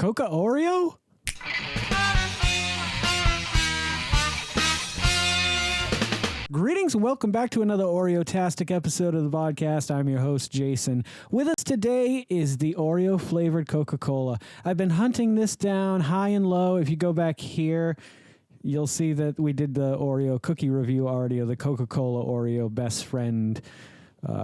Coca Oreo? Greetings and welcome back to another Oreo-tastic episode of the Vodkast. I'm your host, Geycen. With us today is the Oreo-flavored Coca-Cola. I've been hunting this down high and low. If you go back here, you'll see that we did the Oreo cookie review already, of the Coca-Cola Oreo best friend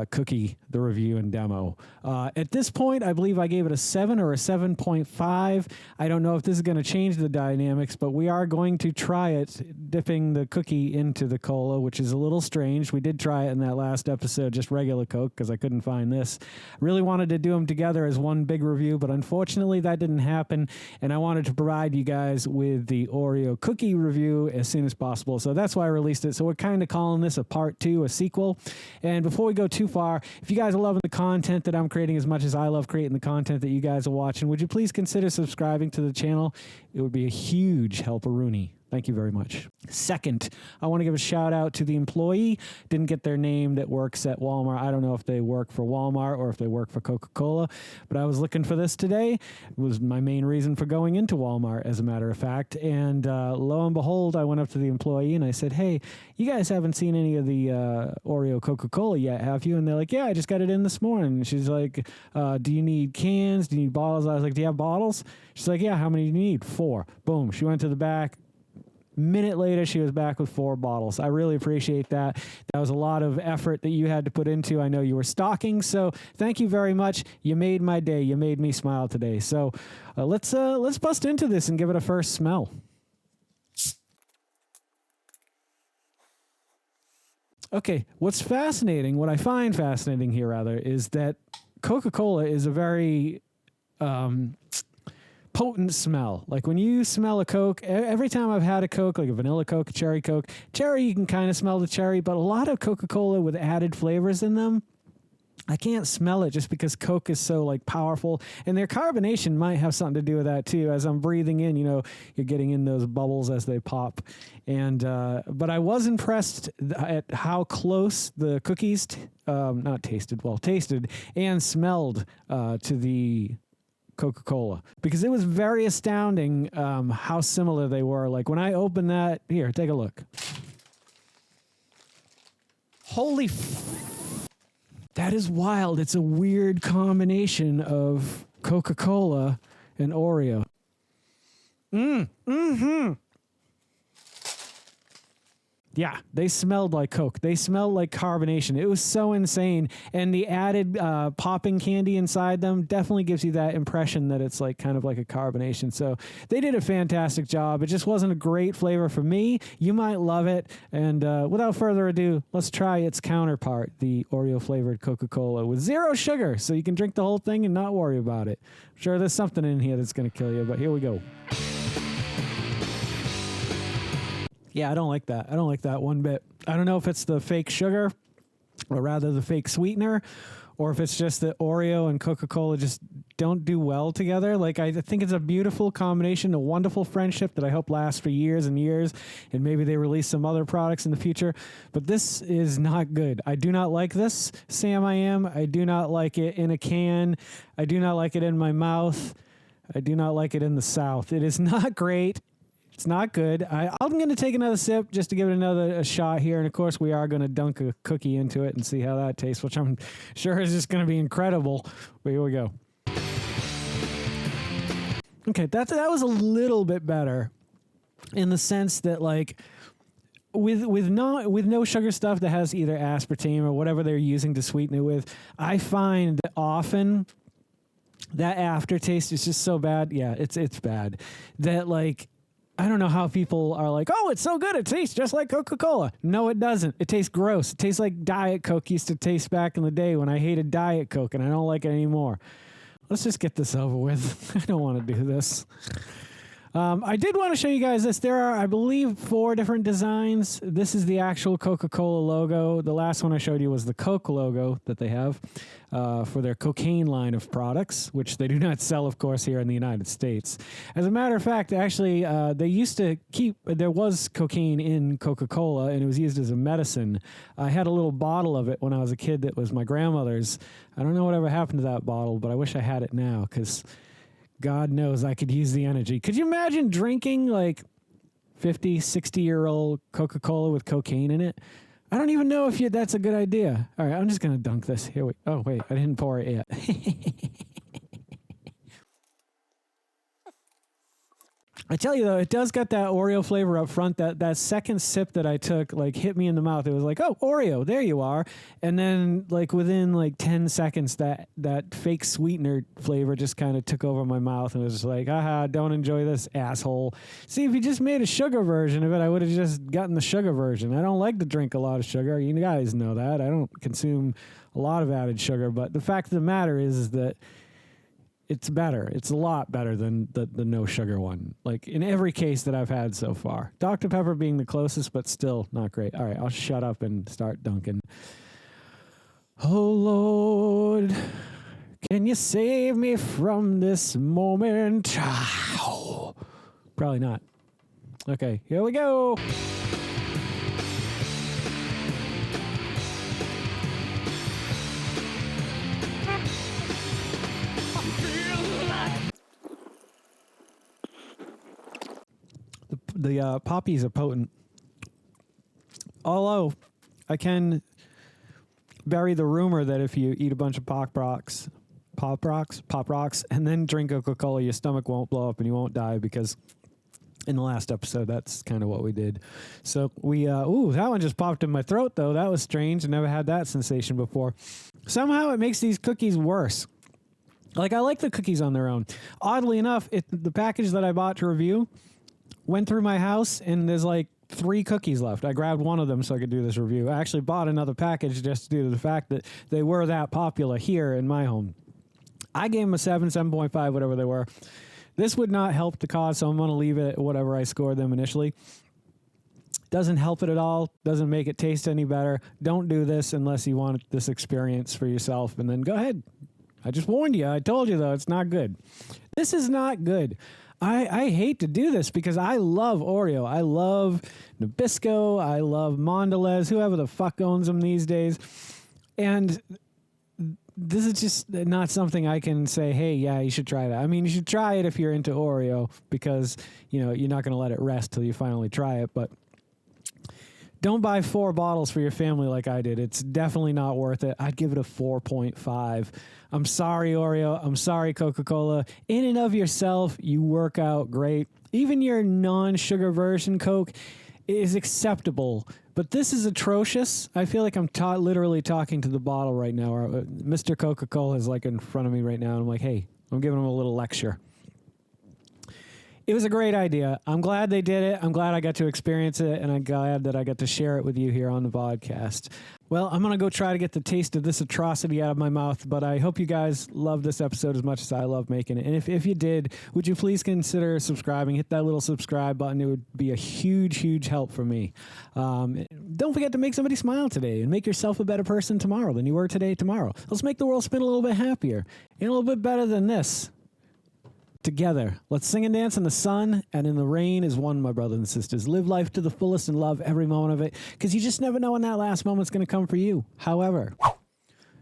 cookie, the review and demo. At this point, I believe I gave it a 7 or a 7.5. I don't know if this is going to change the dynamics, but we are going to try it, dipping the cookie into the cola, which is a little strange. We did try it in that last episode, just regular Coke, because I couldn't find this. Really wanted to do them together as one big review, but unfortunately that didn't happen, and I wanted to provide you guys with the Oreo cookie review as soon as possible, so that's why I released it. So we're kind of calling this a part 2, a sequel. And before we go too far, if you guys are loving the content that I'm creating as much as I love creating the content that you guys are watching, would you please consider subscribing to the channel? It would be a huge help-a-rooney. Thank you very much. Second, I want to give a shout out to the employee. Didn't get their name, that works at Walmart. I don't know if they work for Walmart or if they work for Coca-Cola, but I was looking for this today. It was my main reason for going into Walmart, as a matter of fact. And lo and behold, I went up to the employee and I said, hey, you guys haven't seen any of the Oreo Coca-Cola yet, have you? And they're like, yeah, I just got it in this morning. And she's like, do you need cans? Do you need bottles? I was like, do you have bottles? She's like, yeah, how many do you need? 4. Boom. She went to the back. Minute later, she was back with 4 bottles. I really appreciate that. That was a lot of effort that you had to put into. I know you were stocking, so thank you very much. You made my day. You made me smile today. So let's bust into this and give it a first smell. Okay, what's fascinating, what I find fascinating here, rather, is that Coca-Cola is a very potent smell. Like when you smell a Coke, every time I've had a Coke, like a vanilla Coke, a cherry Coke, cherry, you can kind of smell the cherry, but a lot of Coca-Cola with added flavors in them, I can't smell it just because Coke is so like powerful, and their carbonation might have something to do with that too. As I'm breathing in, you know, you're getting in those bubbles as they pop. And but I was impressed at how close the cookies tasted and smelled to the Coca-Cola, because it was very astounding how similar they were. Like when I opened that, here, take a look. Holy that is wild. It's a weird combination of Coca-Cola and Oreo. Yeah, they smelled like Coke. They smelled like carbonation. It was so insane. And the added popping candy inside them definitely gives you that impression that it's like kind of like a carbonation. So they did a fantastic job. It just wasn't a great flavor for me. You might love it. And without further ado, let's try its counterpart, the Oreo flavored Coca-Cola with 0 sugar. So you can drink the whole thing and not worry about it. I'm sure there's something in here that's going to kill you, but here we go. Yeah, I don't like that. I don't like that one bit. I don't know if it's the fake sugar, or rather the fake sweetener, or if it's just that Oreo and Coca-Cola just don't do well together. Like, I think it's a beautiful combination, a wonderful friendship that I hope lasts for years and years, and maybe they release some other products in the future. But this is not good. I do not like this, Sam I Am. I do not like it in a can. I do not like it in my mouth. I do not like it in the South. It is not great. It's not good. I'm going to take another sip just to give it a shot here. And, of course, we are going to dunk a cookie into it and see how that tastes, which I'm sure is just going to be incredible. But here we go. Okay, that was a little bit better in the sense that, like, with no sugar stuff that has either aspartame or whatever they're using to sweeten it with, I find that often that aftertaste is just so bad. Yeah, it's bad. That, like, I don't know how people are like, oh, it's so good. It tastes just like Coca-Cola. No, it doesn't. It tastes gross. It tastes like Diet Coke used to taste back in the day when I hated Diet Coke, and I don't like it anymore. Let's just get this over with. I don't want to do this. I did want to show you guys this. There are, I believe, 4 different designs. This is the actual Coca-Cola logo. The last one I showed you was the Coke logo that they have for their cocaine line of products, which they do not sell, of course, here in the United States. As a matter of fact, actually, they used to there was cocaine in Coca-Cola, and it was used as a medicine. I had a little bottle of it when I was a kid that was my grandmother's. I don't know whatever happened to that bottle, but I wish I had it now, because God knows I could use the energy. Could you imagine drinking like 50, 60-year-old Coca-Cola with cocaine in it? I don't even know if that's a good idea. All right, I'm just going to dunk this. Here oh, wait, I didn't pour it yet. I tell you, though, it does got that Oreo flavor up front. That second sip that I took, like, hit me in the mouth. It was like, oh, Oreo, there you are. And then, like, within, like, 10 seconds, that fake sweetener flavor just kind of took over my mouth and was just like, aha, don't enjoy this, asshole. See, if you just made a sugar version of it, I would have just gotten the sugar version. I don't like to drink a lot of sugar. You guys know that. I don't consume a lot of added sugar. But the fact of the matter is that it's better. It's a lot better than the no sugar one. Like in every case that I've had so far. Dr. Pepper being the closest, but still not great. All right, I'll shut up and start dunking. Oh, Lord, can you save me from this moment? Probably not. Okay, here we go. The poppies are potent. Although, I can bury the rumor that if you eat a bunch of pop rocks, and then drink Coca-Cola, your stomach won't blow up and you won't die, because in the last episode, that's kind of what we did. So we, that one just popped in my throat, though. That was strange. I never had that sensation before. Somehow it makes these cookies worse. Like, I like the cookies on their own. Oddly enough, the package that I bought to review went through my house, and there's like 3 cookies left. I grabbed one of them so I could do this review. I actually bought another package just due to the fact that they were that popular here in my home. I gave them a 7.5, whatever they were. This would not help the cause, so I'm going to leave it at whatever I scored them initially. Doesn't help it at all. Doesn't make it taste any better. Don't do this unless you want this experience for yourself, and then go ahead. I just warned you. I told you, though, it's not good. This is not good. I hate to do this because I love Oreo. I love Nabisco. I love Mondelez, whoever the fuck owns them these days. And this is just not something I can say, hey, yeah, you should try that. I mean, you should try it if you're into Oreo because, you know, you're not going to let it rest till you finally try it. But don't buy 4 bottles for your family like I did. It's definitely not worth it. I'd give it a 4.5. I'm sorry, Oreo. I'm sorry, Coca-Cola. In and of yourself, you work out great. Even your non-sugar version Coke is acceptable. But this is atrocious. I feel like I'm literally talking to the bottle right now. Or, Mr. Coca-Cola is like in front of me right now. And I'm like, hey, I'm giving him a little lecture. It was a great idea. I'm glad they did it. I'm glad I got to experience it, and I'm glad that I got to share it with you here on the Vodkast. Well, I'm going to go try to get the taste of this atrocity out of my mouth, but I hope you guys love this episode as much as I love making it. And if you did, would you please consider subscribing? Hit that little subscribe button. It would be a huge, huge help for me. Don't forget to make somebody smile today and make yourself a better person tomorrow than you were tomorrow. Let's make the world spin a little bit happier and a little bit better than this. Together, let's sing and dance in the sun and in the rain as one, my brothers and sisters. Live life to the fullest and love every moment of it, because you just never know when that last moment's going to come for you. However,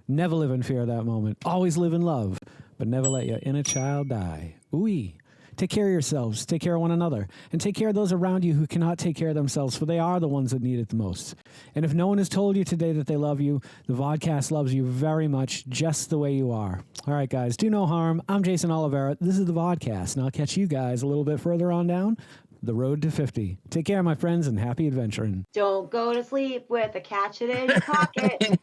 never live in fear of that moment. Always live in love, but never let your inner child die. Ooh. Take care of yourselves, take care of one another, and take care of those around you who cannot take care of themselves, for they are the ones that need it the most. And if no one has told you today that they love you, the Vodcast loves you very much, just the way you are. All right, guys, do no harm. I'm Geycen Oliveira. This is the Vodcast, and I'll catch you guys a little bit further on down the road to 50. Take care, my friends, and happy adventuring. Don't go to sleep with a catch it in your pocket.